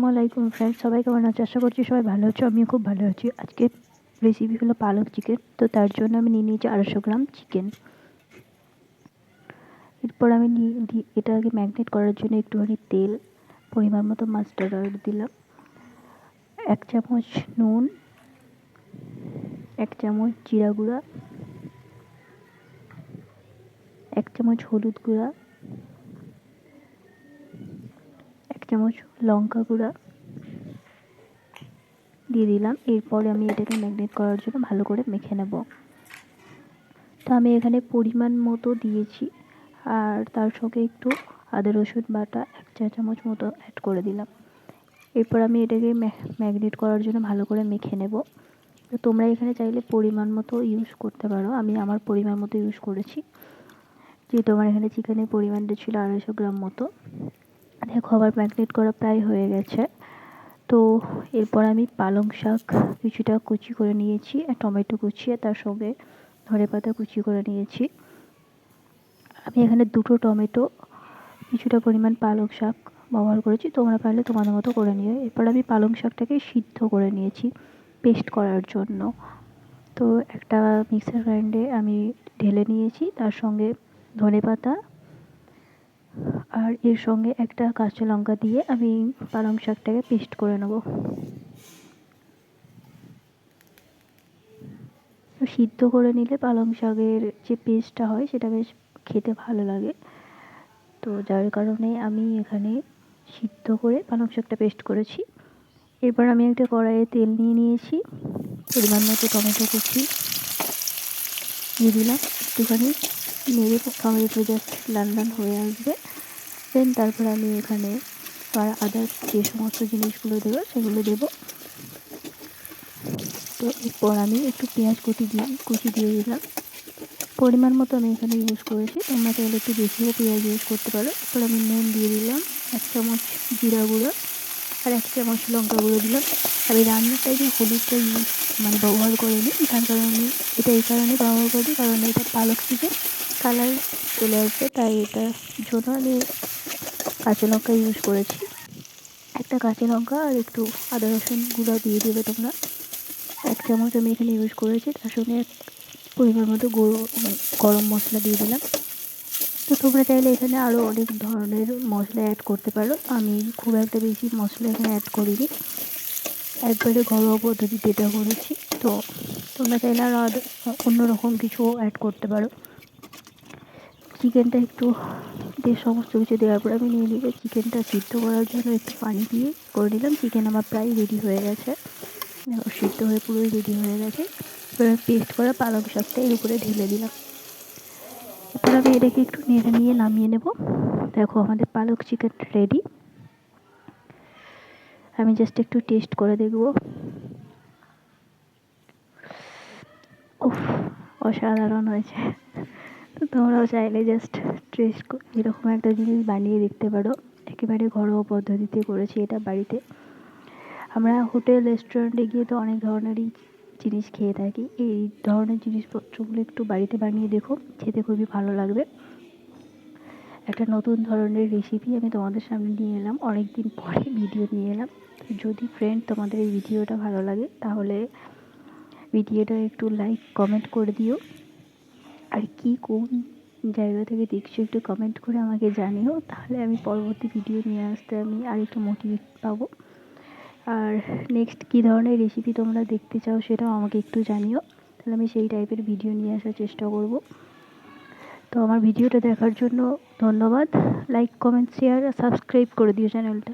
আসসালামু আলাইকুম ফ্রেন্ডস, সবাই কেমন আছে? আশা করছি সবাই ভালো আছো। আমিও খুব ভালো আছি। আজকের রেসিপি হলো পালক চিকেন। তো তার জন্য আমি নিয়ে নিয়েছি 250 গ্রাম চিকেন। এরপর আমি এটা আগে ম্যাগনেট করার জন্য একটুখানি তেল, পরিমাণ মতো মাস্টার্ড অয়েল দিলাম, 1 চামচ নুন, 1 চামচ জিরা গুঁড়া, 1 চামচ হলুদ গুঁড়া, 1 চামচ লঙ্কা গুঁড়া দিয়ে দিলাম। এরপরে আমি এটাকে ম্যাগনেট করার জন্য ভালো করে মেখে নেব। তো আমি এখানে পরিমাণ মতো দিয়েছি, আর তার সঙ্গে একটু আদা রসুন বাটা 1 চা চামচ মতো অ্যাড করে দিলাম। এরপর আমি এটাকে ম্যাগনেট করার জন্য ভালো করে মেখে নেব। তো তোমরা এখানে চাইলে পরিমাণ মতো ইউজ করতে পারো, আমি আমার পরিমাণ মতো ইউজ করেছি, যেহেতু আমার এখানে চিকেনের পরিমাণটা ছিল 250 গ্রাম মতো। দেখো আমার ম্যাগনেট করা প্রায় হয়ে গেছে। তো এরপর আমি পালং শাক কিছুটা কুচি করে নিয়েছি, আর টমেটো কুচিয়ে তার সঙ্গে ধনেপাতা কুচি করে নিয়েছি। আমি এখানে 2টো টমেটো, কিছুটা পরিমাণ পালং শাক ব্যবহার করেছি, তোমরা পারলে তোমাদের মতো করে নিও। এরপর আমি পালং শাকটাকে সিদ্ধ করে নিয়েছি পেস্ট করার জন্য। তো একটা মিক্সার গ্রাইন্ডে আমি ঢেলে নিয়েছি, তার সঙ্গে ধনেপাতা আর এর সঙ্গে একটা কাঁচা লঙ্কা দিয়ে আমি পালং শাকটাকে পেস্ট করে নেব। সিদ্ধ করে নিলে পালং শাকের যে পেস্টটা হয় সেটা বেশ খেতে ভালো লাগে। তো যার কারণে আমি এখানে সিদ্ধ করে পালং শাকটা পেস্ট করেছি। এরপর আমি একটা কড়াইয়ে তেল নিয়ে নিয়েছি, পরিমাণ মতো টমেটো কুচি দিয়ে দিলাম, একটুখানি নেড়ে টমেটো জাস্ট লাল লাল হয়ে আসবে। দেন তারপর আমি এখানে আর আদার যে সমস্ত জিনিসগুলো দেবো সেগুলো দেবো। তো এরপর আমি একটু পেঁয়াজ কুচি দিয়ে দিলাম, পরিমাণ মতো আমি এখানে ইউজ করেছি, তোমরা চাইলে একটু বেশিও পেঁয়াজ ইউজ করতে পারো। এরপর আমি নুন দিয়ে দিলাম, 1 চামচ জিরা গুঁড়ো আর 1 চামচ লঙ্কা গুঁড়ো দিলাম। আমি রান্নার টাইমে হলুদটা ব্যবহার করিনি, তার কারণে এটা এই কারণে ব্যবহার করি কারণ এটা পালক চিকেন কালার চলে আসবে, তাই এটার জন্য আমি কাঁচা লঙ্কা ইউজ করেছি। একটা কাঁচা লঙ্কা আর একটু আদা রসুন গুঁড়ো দিয়ে দেবে তোমরা, 1 চামচ আমি এখানে ইউজ করেছি। তার সঙ্গে পরিমাণ মতো গরম মশলা দিয়ে দিলাম। তো তোমরা চাইলে এখানে আরও অনেক ধরনের মশলা অ্যাড করতে পারো, আমি খুব একটা বেশি মশলা এখানে অ্যাড করিনি, একবারে ঘরোয়া পদ্ধতিতে এটা করেছি। তো তোমরা চাইলে আরও অন্যরকম কিছু অ্যাড করতে পারো। চিকেনটা একটু সমস্ত কিছু দেওয়ার পর আমি নিয়ে নিয়ে চিকেনটা সিদ্ধ করার জন্য একটু পানি দিয়ে করে নিলাম। চিকেন আমার প্রায় রেডি হয়ে গেছে, সিদ্ধ হয়ে পুরোই রেডি হয়ে গেছে। এবার পেস্ট করা পালং শাকটা এর উপরে ঢেলে দিলাম। এরপর আমি এটাকে একটু নেড়ে নিয়ে নামিয়ে নেব। দেখো আমাদের পালক চিকেন রেডি। আমি জাস্ট একটু টেস্ট করে দেখব। উফ, অসাধারণ হয়েছে। তো তোমরাও চাইলে জাস্ট টেস্ট এরকম একটা জিনিস বানিয়ে দেখতে পারো, একেবারে ঘরোয়া পদ্ধতিতে করেছি এটা বাড়িতে। আমরা হোটেল রেস্টুরেন্টে গিয়ে তো অনেক ধরনেরই জিনিস খেয়ে থাকি, এই ধরনের জিনিসপত্রগুলো একটু বাড়িতে বানিয়ে দেখো, খেতে খুবই ভালো লাগবে। একটা নতুন ধরনের রেসিপি আমি তোমাদের সামনে নিয়ে এলাম, অনেক দিন পরে ভিডিও নিয়ে এলাম। যদি ফ্রেন্ড তোমাদের এই ভিডিওটা ভালো লাগে তাহলে ভিডিওটা একটু লাইক কমেন্ট করে দিও, আর কোন জায়গা থেকে দেখছো একটু কমেন্ট করে আমাকে জানিও, তাহলে আমি পরবর্তী ভিডিও নিয়ে আসতে আমি আর একটু মোটিভেট পাবো। আর নেক্সট কী ধরনের রেসিপি তোমরা দেখতে চাও সেটাও আমাকে একটু জানিও, তাহলে আমি সেই টাইপের ভিডিও নিয়ে আসার চেষ্টা করব। তো আমার ভিডিওটা দেখার জন্য ধন্যবাদ। লাইক কমেন্ট শেয়ার আর সাবস্ক্রাইব করে দিও চ্যানেলটা।